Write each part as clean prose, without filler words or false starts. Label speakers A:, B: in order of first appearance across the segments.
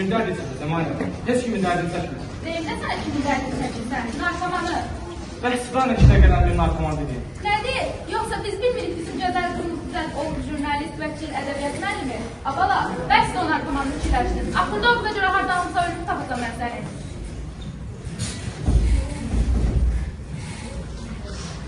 A: Kimin derdini çəkirsən, Maya? Heç kimin derdini çəkmir.
B: Deyimdə sənə kimin dərdini çəkirsən? Narkomanı.
A: Bəs bana işinə gələn bir narkoman dedi.
B: Nədir? Yoxsa biz bilmirik bizim gözəl qırmızı oldu jurnalist, vəkil, ədəbiyyat müəllimi. Abala, bəs də o narkomanı fikirləşdin. Axırda o buna görə hardansa ölümü tapacam mən səni.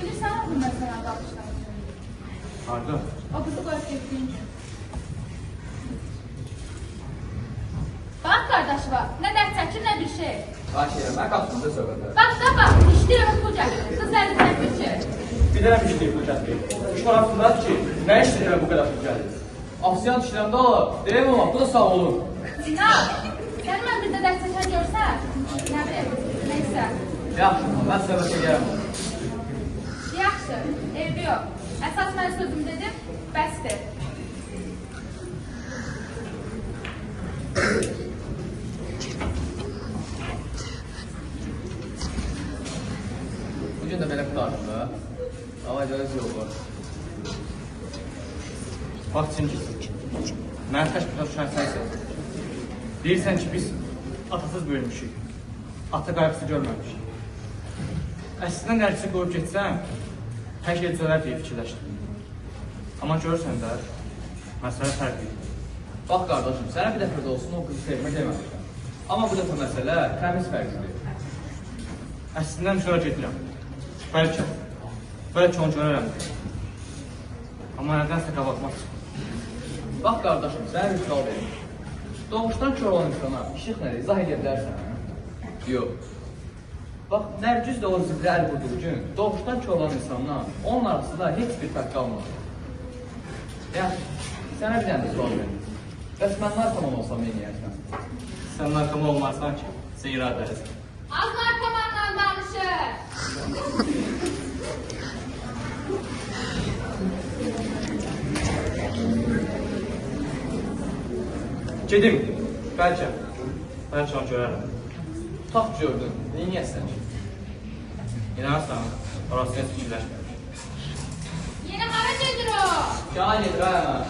B: Bilirsən oğlum mən sənə qalmışlar.
A: Harda?
B: O qızı qoyub getdiyim gün. Bax qardaşı var, nə dərd çəkir, nə bir şey.
C: Xahiş mən qapısında söhbətə.
B: Bax da bax, işləyirəm pul gəlir. Qız əlindən bir şey.
C: Bir dənə bir şey pul gəlir. Düşman haqqındadır ki, nə işləyirəm bu qədər pul gəlir? Afsiyan işləndə ala, deyəm ama bu da sağ olur.
B: Zinal, sən mən bir də dərd çəkər görsən? Nə bilim, neysə.
C: Yaxşı, mən söhbətə gələm.
B: Yaxşı, evli yox. Əsas mən sözüm dedim, bəsdir.
C: Bugün də belə qutardım da. Ama icazə yox var.
A: Bax Çingiz, mən təşkilat düşən sənsən. Deyirsən ki, biz atasız böyümüşük. Ata qayğısı görməmişik. Əslində nərisi qoyub getsəm, hər şey düzələr deyə fikirləşdim. Amma görürsən də, məsələ fərqlidir.
C: Bax qardaşım, sənə bir dəfə də olsun o qızı sevmə deməmişəm. Amma bu dəfə məsələ təmiz fərqlidir.
A: Əslində müşara gedirəm. Bəlkə onu görərəm. Amma nədənsə qabaqmaq çıxır.
C: Bax qardaşım, sənə bir sual verim. Doğuşdan kör olan insana işıqla izah edə bilərsən? Yox. Bax, Nərgiz də o zibri əl vurduğu gün doğuşdan kör olan insanla onun arasında heç bir fərq qalmadı. Yəni, sənə bir dənə də sual verim. Bəs mən narkoman olsam nə yiyərsən?
A: Sən narkoman olmarsan ki, sən iradəlisən.
B: Az narkomanla danışır.
A: Gedim, bəlkə onu görərəm.
C: Tutaq gördün, neyniyəsən ki?
A: İnanırsan, orası heç fikirləşmir.
B: Yeni hara gedir o?
C: Kana gedir ha?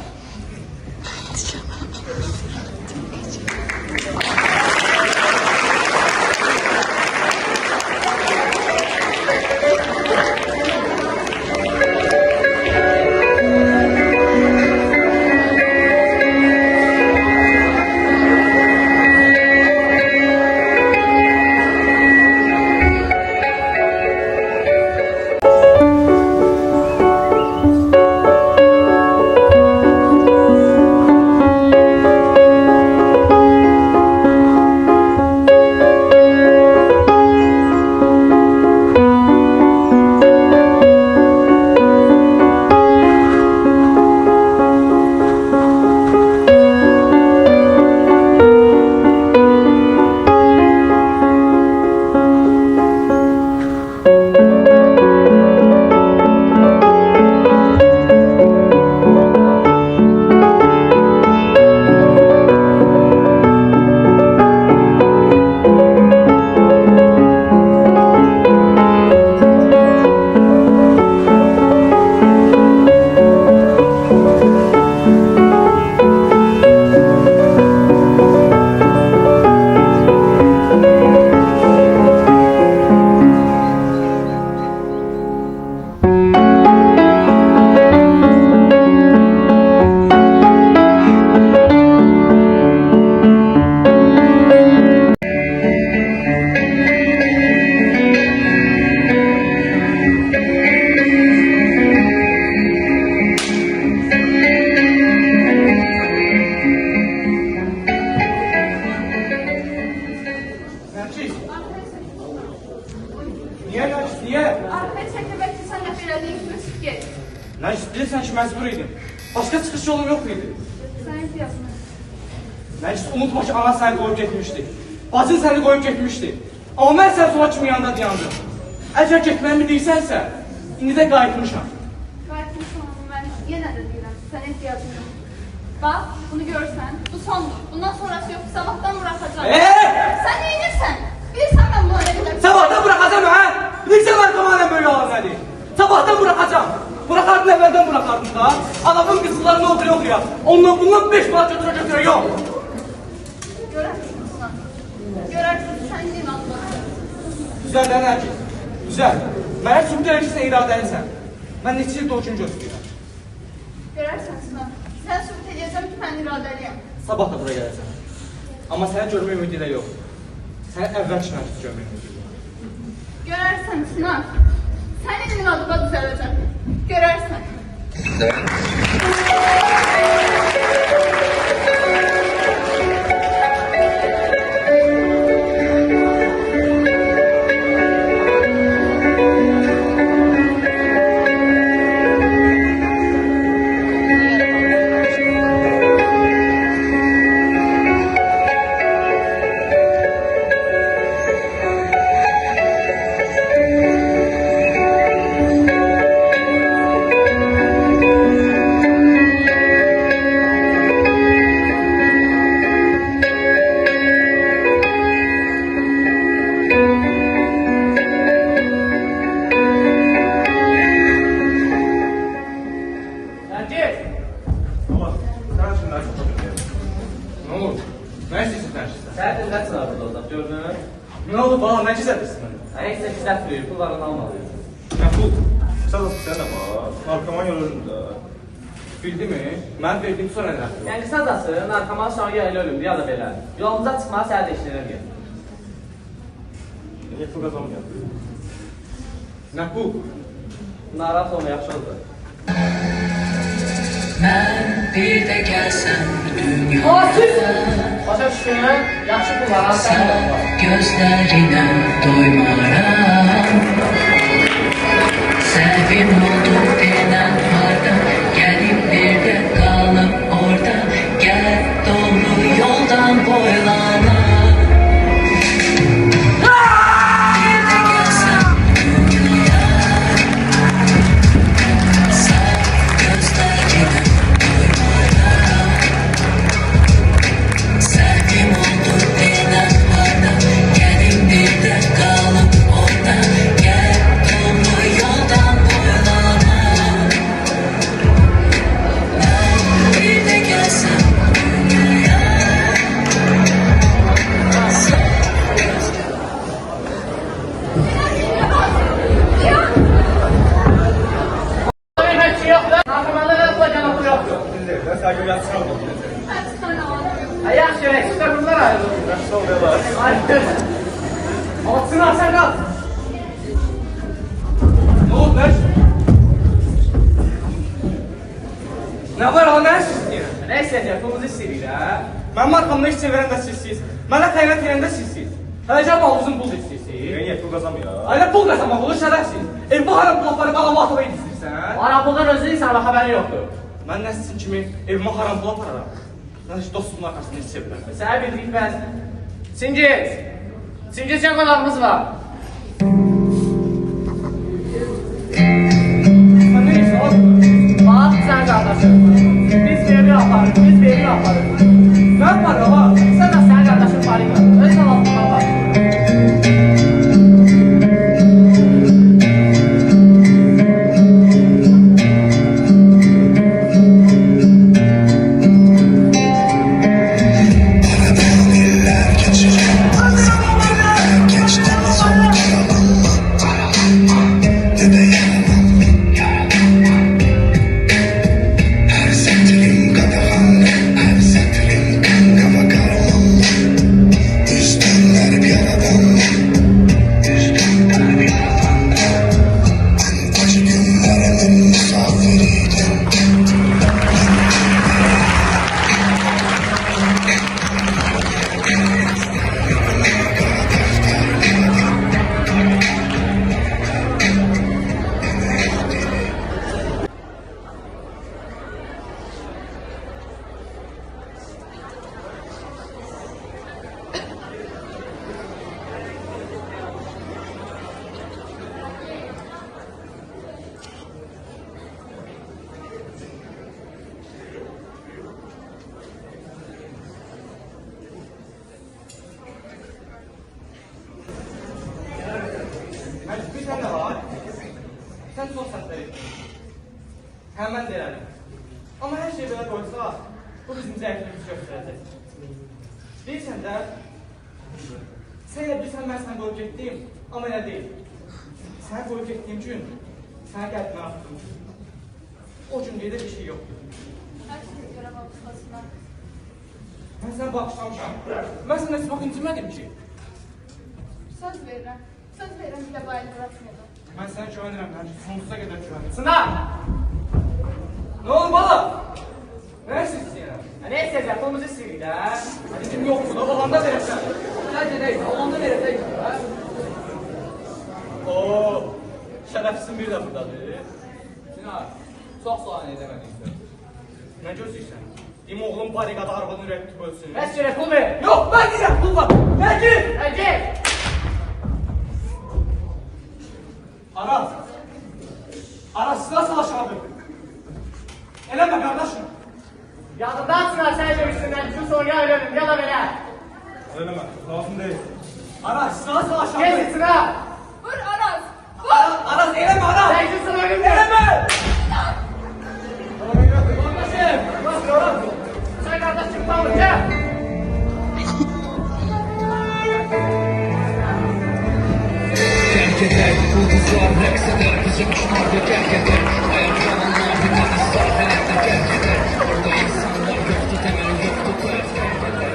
A: Nə istəyirsən ki, məcbur idim. Başqa çıxış yolum yox idi.
B: Sən istəyirsən.
A: Nəcis, unutma ki, ana səni qoyub getmişdi. Bacın səni qoyub getmişdi. Amma mən sən sonra kimi yanında dayandım. Əgər getməyimi deyirsənsə, indi də qayıtmışam.
B: Qayıtmışam ama mən yenə də deyirəm, sənə ehtiyacım yox. Bax, bunu görsən, bu sondur. Bundan sonrası yox, sabahdan bırakacağım. Sən neyinirsən? Bilirsən mən buna ne qədər...
A: Sabahdan bırakacağım, hə? Bilirsən mən tamamən böyle olan nədir? Sabahdan bırakacağım. Bırakardın evvelden bırakardın da. Adamın kızlarını oturuyor ya. Ondan bundan 5 para götüre yok.
B: Görəm.
A: Güzel də nə ki? Güzel. Mənə sübut elə ki, sən iradəlisən. Mən neçə ildə o gün gözləyirəm.
B: Görərsən Sinan, sən sübut edəcəm ki, mən iradəliyəm.
A: Sabah da bura gələrsən. Amma səni görmək ümidi ilə yox. Səni əvvəl şəhərsiz görmək ümidi ilə.
B: Görərsən Sinan, sənin iradına düzələcəm. Görərsən.
D: Ama sen şimdi nasıl yapıyorsun?
A: Nə olur? Nə istəyirsən dərsən?
C: Sən də nəsə var burada, gördün?
A: Nə oldu bala, nə gizlədirsən mənə?
C: Heç də gizlətmir, pullarını almalıyıq.
A: Nə pul?
D: Sen de var. Narkoman yolunda.
A: Bildi mi? Mən verdiyim sonra nə?
C: Yəni qısacası, narkoman sonra yerli ölümdür ya da belə. Yolumuza çıxmağa sənə də işlənir.
D: Niye pul kazanmıyorsun?
A: Nə pul?
C: Narahat olma, yaxşı oldu.
E: Ben bir de gelsem
C: Siz!
E: dünyaya
C: Başa düşdün, yaxşı pullar alsan
E: Sen
C: da.
E: gözlerine doymaram Sevim oldu denen harda Gelip bir de kalıp orada Gel doğru yoldan boylana Bir de gelsem dünyaya Sen gözlerine doymaram Sevim oldu denen harda Gelin bir de kalıp orada Gel doğru yoldan boylana Ben bir de gelsem dünyaya Sen
C: Heç şey yoxdur, narkomanda da qoyacaq pul yoxdur.
D: Ben sadece yatsın aldım.
B: Mən Sinan alıyorum.
C: Yaxşı, sizdə bunlar ayrılır.
D: Nasıl oluyorlar?
C: Ayrılır. Altın alsan qal.
A: Nə oldu, nə? Nə var, ha, nə istəyirsən?
C: Nə istəyəcək, pulumuzu istəyirik, hə?
A: Mənim arxamda heç verən də sizsiz. Mənə xəyanət edən də sizsiz. Hələcə balınızın pul da istəyirsiniz.
D: Niye pul kazanmıyor?
A: Ailə pul qəsəmək olur, şərəfsiz. Bu haram pul aparıb alama atama istəyirsən?
C: Arapuldan özü insan xəbəri yoxdur.
A: Mən nə sizin kimi evimə haram pul apararam. Mən heç dostumun arxasında heç sevirəm.
C: Sənə bildirik bəs. Singiz! Singiz can qonağımız var.
A: Mən nə isə aldım.
C: Bax, sən qardaşım. Biz vergi aparırıq, biz vergi aparırıq.
A: Nə yapar, ha?
C: Sən də sənin qardaşın Farika. Öz savabından var.
F: Her satırım kadar her satırım kanka bakarım. Üstünler bir aradan, üstünler bir aradan. Ben acı günlerimin misafiriydim.
A: Bir sən də var. Sən çox səhvlər etdin. Həmən deyərəm. Amma hər şey belə qoysa, bu bizim zəifliyimizi göstərəcək. Deyirsən də, sən elə bilsən mən səni qoyub getdim. Amma elə deyil. Səni qoyub getdiyim gün səni qəlbimə atdım. O gün gedə bir şey yoxdur.
B: Hər şeyə görə baxmasına.
A: Mən sənə bağışlamışam. Mən sənə çox incimədim ki.
B: Söz verirəm. Söz verirəm bir də bu əli bırakmayacağım.
A: Mən sənə güvənirəm, mən sonsuza qədər güvənirəm. Sınar! Ne oldu bala? Ne istəyirəm?
C: Ne istəyəcək? Pulumuzu istəyirik də.
A: Hədicim yoxdur da, olanda verəsən.
C: Sən gedək, olanda verəcək.
A: Oo, şərəfsizin bir də buradadır.
C: Sinar, çox sualını edəmədiksən.
A: Nə gözləyirsən? Deyim oğlum barikada arvadın ürək tutub ölsün.
C: Bəs görə pul ver.
A: Yox, mən deyirəm, pul var. Nə gir?
C: Gel.
A: Aras. Aras, nasıl aşağıdır? Eləmə qardaşım.
C: Yadından Sinar sən görürsündən şu soruya öyrənim ya da belə.
D: Eləmə, lazım deyil.
A: Aras, nasıl aşağıdır?
C: Gel Sinar.
B: Vur Aras! Vur!
A: Aras, eləmə Aras.
C: Sen şu soruyu öyrənim.
A: Eləmə.
C: Kardeşim. Bakıyorum. Sen kardeşim tamam gel.
G: Terk eder, ulduzlar reks eder, bizim uçlarda terk eder. Ayaklarından bir tane sahilette terk eder. Orada insanlar yoktu, temel yoktu, terk eder.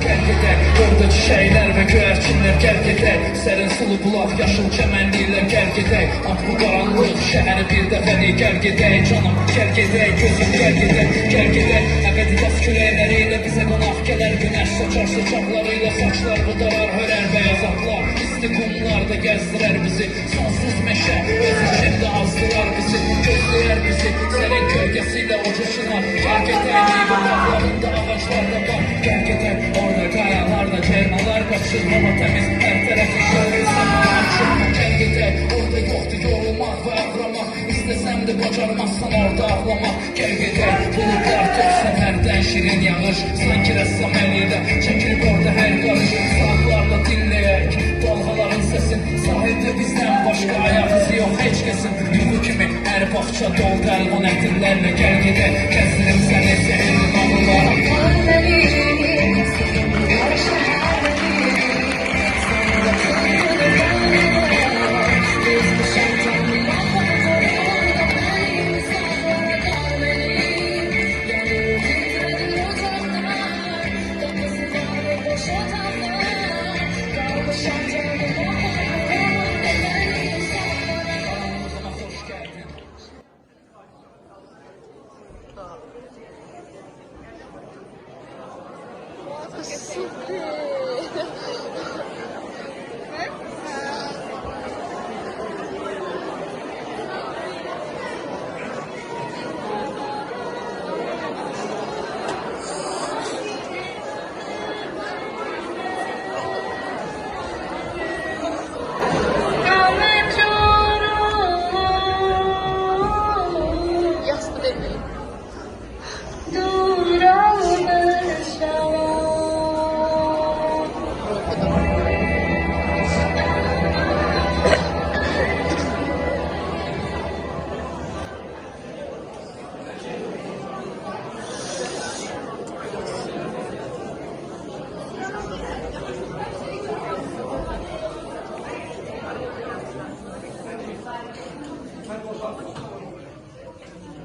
G: Terk eder, orada çiçekler ve güvercinler terk eder. Serin sulu bulak, yaşıl çemenliler terk eder. Ah bu karanlık şehri bir defeli terk eder. Canım terk eder, gözüm terk eder, terk eder. Ebedi gaz küleleriyle bize konak gelir. Güneş saçar saçaklarıyla saçlar budalar, hörer beyaz atlar. İsti kumlarda gezdirer bizi. Sonsuz meşe, öz içinde azdılar bizi. Gözleyer bizi, senin gölgesiyle uçuşuna. Terk eder, gibi dağlarında ağaçlarda var. Terk eder, orada kayalarda cermalar kaçır. Hava temiz, her tarafı şöyle semalar çıkma. Terk eder, orada yoktu yorulmak ve ağlamak. İstesem de bacarmazsan orada ağlamak. Terk eder, bulutlar çok seferden şirin yağış. Sanki ressam eliyle çekilip orada her karış. Saatlarla dinleyerek dalgaların sesin. Sahilde bizden başka ayak izi yok hiç kesin. Yugu kimi her bahçe doldu elvan etinlerle. Gel gider, kesirim seni zehirli namlulara.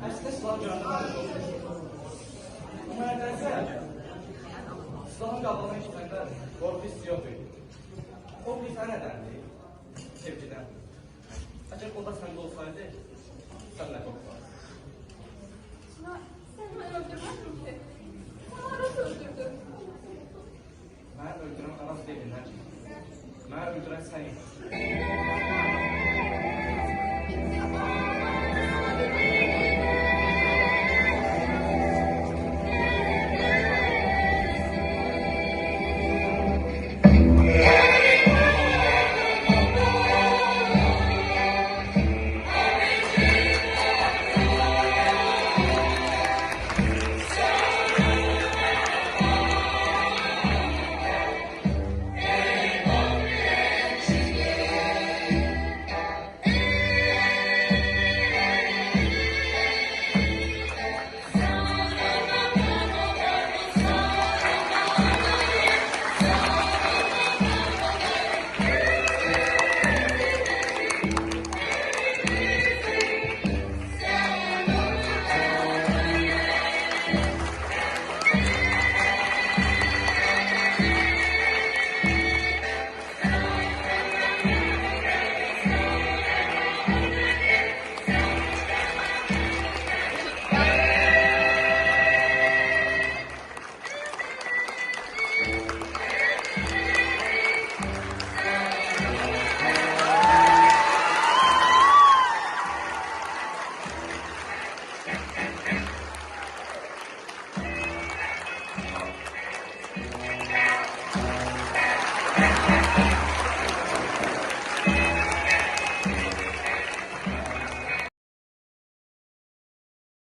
A: Əslində silahı görəndə bu mərkəzdə silahın qabağına işləndə qorxu hissi yox idi. O bir sənə nədəndir? Sevgidən. Əgər o da səndə olsaydı, sən nə qorxardın?
B: Çınar, sen beni öldürmedin ki. Sen Aras öldürdün.
A: Məni öldürən Aras deyil, Nəcib. Məni öldürən sənin.